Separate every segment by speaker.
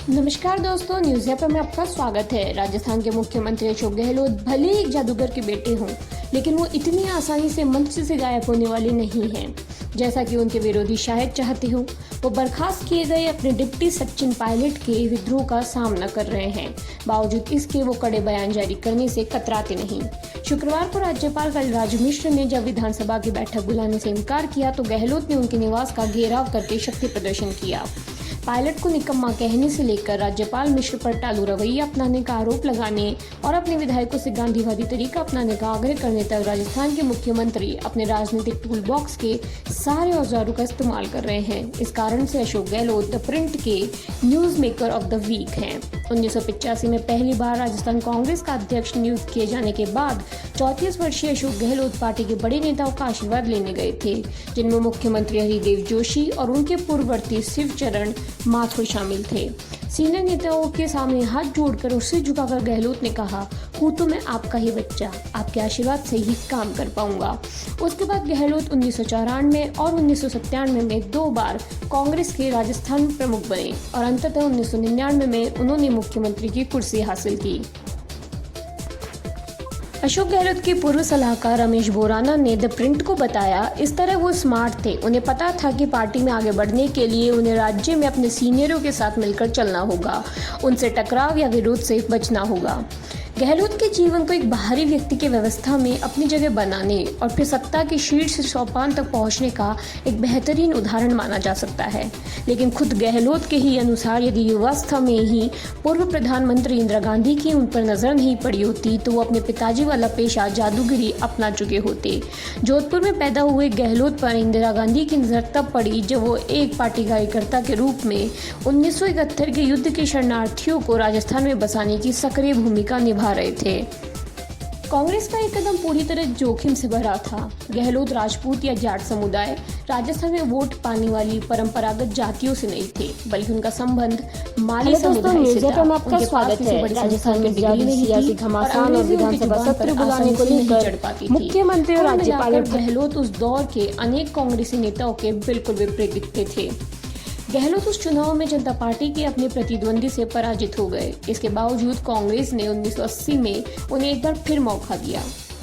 Speaker 1: नमस्कार दोस्तों, news app में आपका स्वागत है। राजस्थान के मुख्यमंत्री अशोक गहलोत भले ही एक जादूगर के बेटे हों, लेकिन वो इतनी आसानी से मंच से गायब होने वाले नहीं हैं, जैसा कि उनके विरोधी शायद चाहते हो। वो बर्खास्त किए गए अपने डिप्टी सचिन पायलट के विद्रोह का सामना कर रहे हैं। बावजूद इसके वो कड़े बयान जारी करने से कतराते नहीं। शुक्रवार को राज्यपाल कलराज मिश्र ने जब विधानसभा की बैठक बुलाने से इनकार किया तो गहलोत ने उनके निवास का घेराव करके शक्ति प्रदर्शन किया। पायलट को निकम्मा कहने से लेकर राज्यपाल मिश्र पर टालू रवैया अपनाने का आरोप लगाने और अपने विधायकों से गांधीवादी तरीका अपनाने का आग्रह करने तक राजस्थान के मुख्यमंत्री अपने राजनीतिक टूल बॉक्स के सारे औजारों का इस्तेमाल कर रहे हैं। इस कारण से अशोक गहलोत द प्रिंट के news maker of the week हैं। 1985 में पहली बार राजस्थान कांग्रेस का अध्यक्ष नियुक्त किए जाने के बाद 34 वर्षीय अशोक गहलोत पार्टी के बड़े नेताओं का आशीर्वाद लेने गए थे, जिनमें मुख्यमंत्री हरिदेव जोशी और उनके पूर्ववर्ती शिवचरण माथुर शामिल थे। सीनियर नेताओं के सामने हाथ जोड़कर और सिर झुकाकर गहलोत ने कहा, हूँ तो मैं आपका ही बच्चा, आपके आशीर्वाद से ही काम कर पाऊंगा। उसके बाद गहलोत 1994 और 1997 में 2 बार कांग्रेस के राजस्थान प्रमुख बने और अंततः 1999 में उन्होंने मुख्यमंत्री की कुर्सी हासिल की। अशोक गहलोत के पूर्व सलाहकार रमेश बोराना ने द प्रिंट को बताया, इस तरह वो स्मार्ट थे। उन्हें पता था कि पार्टी में आगे बढ़ने के लिए उन्हें राज्य में अपने सीनियरों के साथ मिलकर चलना होगा, उनसे टकराव या विरोध से बचना होगा। गहलोत के जीवन को एक बाहरी व्यक्ति की व्यवस्था में अपनी जगह बनाने और फिर सत्ता के शीर्ष सोपान तक पहुंचने का एक बेहतरीन उदाहरण माना जा सकता है। लेकिन खुद गहलोत के ही अनुसार यदि युवावस्था में ही पूर्व प्रधानमंत्री इंदिरा गांधी की उन पर नजर नहीं पड़ी होती तो वो अपने पिताजी वाला पेशा जादूगिरी अपना चुके होते। जोधपुर में पैदा हुए गहलोत पर इंदिरा गांधी की नजर तब पड़ी जब वो एक पार्टी कार्यकर्ता के रूप में 1971 के युद्ध के शरणार्थियों को राजस्थान में बसाने की सक्रिय भूमिका निभा रहे थे। कांग्रेस का एक कदम पूरी तरह जोखिम से भरा था। गहलोत राजपूत या जाट समुदाय राजस्थान में वोट पाने वाली परंपरागत जातियों से नहीं थे, बल्कि उनका संबंध माली समुदाय से था। आपका स्वागत है। राजस्थान में सियासी घमासान और विधानसभा सत्र बुलाने को लेकर मुख्यमंत्री और राज्यपाल गहलोत उस दौर के अनेक कांग्रेसी नेताओं के बिल्कुल विपरीत दिखते थे। गहलोत उस चुनाव में जनता पार्टी के अपने प्रतिद्वंदी से पराजित हो गए। इसके बावजूद कांग्रेस ने 1980 में उन्हें एक बार फिर मौका दिया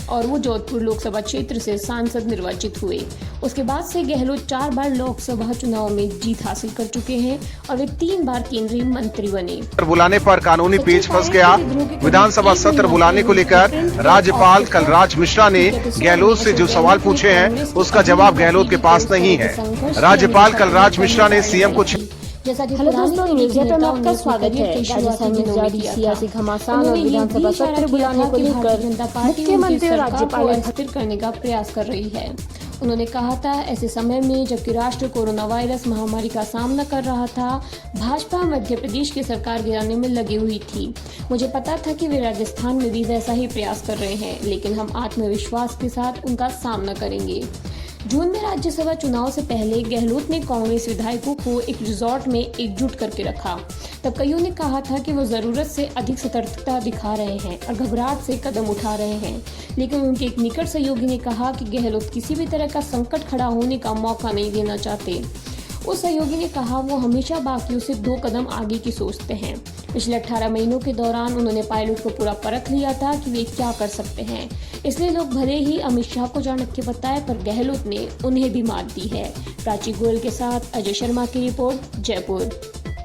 Speaker 1: और वो जोधपुर लोकसभा क्षेत्र से सांसद निर्वाचित हुए। उसके बाद से गहलोत 4 बार लोकसभा चुनाव में जीत हासिल कर चुके हैं और वे 3 बार केंद्रीय मंत्री बने।
Speaker 2: बुलाने पर कानूनी पेच फंस गया। विधानसभा सत्र बुलाने को लेकर राज्यपाल कलराज मिश्रा ने गहलोत से जो सवाल पूछे हैं उसका जवाब गहलोत के पास नहीं है। राज्यपाल कलराज मिश्रा ने सीएम को
Speaker 1: जैसा कि दोस्तों, न्यूज़ ऐप में आपका स्वागत है। राजस्थान में जारी सियासी घमासान और विधानसभा सत्र बुलाने को लेकर मुख्यमंत्री और राज्यपाल स्थिर करने का प्रयास कर रही है। उन्होंने कहा था, ऐसे समय में जबकि राष्ट्र कोरोना वायरस महामारी का सामना कर रहा था, भाजपा मध्य प्रदेश की सरकार गिराने में लगी हुई थी। मुझे पता था कि वे राजस्थान में भी वैसा ही प्रयास कर रहे हैं, लेकिन हम आत्मविश्वास के साथ उनका सामना करेंगे। जून में राज्यसभा चुनाव से पहले गहलोत ने कांग्रेस विधायकों को एक रिजॉर्ट में एकजुट करके रखा। तब कईयों ने कहा था कि वो जरूरत से अधिक सतर्कता दिखा रहे हैं और घबराहट से कदम उठा रहे हैं, लेकिन उनके एक निकट सहयोगी ने कहा कि गहलोत किसी भी तरह का संकट खड़ा होने का मौका नहीं देना चाहते। उस सहयोगी ने कहा, वो हमेशा बाकियों से 2 कदम आगे की सोचते हैं। पिछले 18 महीनों के दौरान उन्होंने पायलट को पूरा परख लिया था कि वे क्या कर सकते हैं, इसलिए लोग भले ही अमित शाह को चाणक्य बताए, पर गहलोत ने उन्हें भी मात दी है। प्राची गोयल के साथ अजय शर्मा की रिपोर्ट, जयपुर।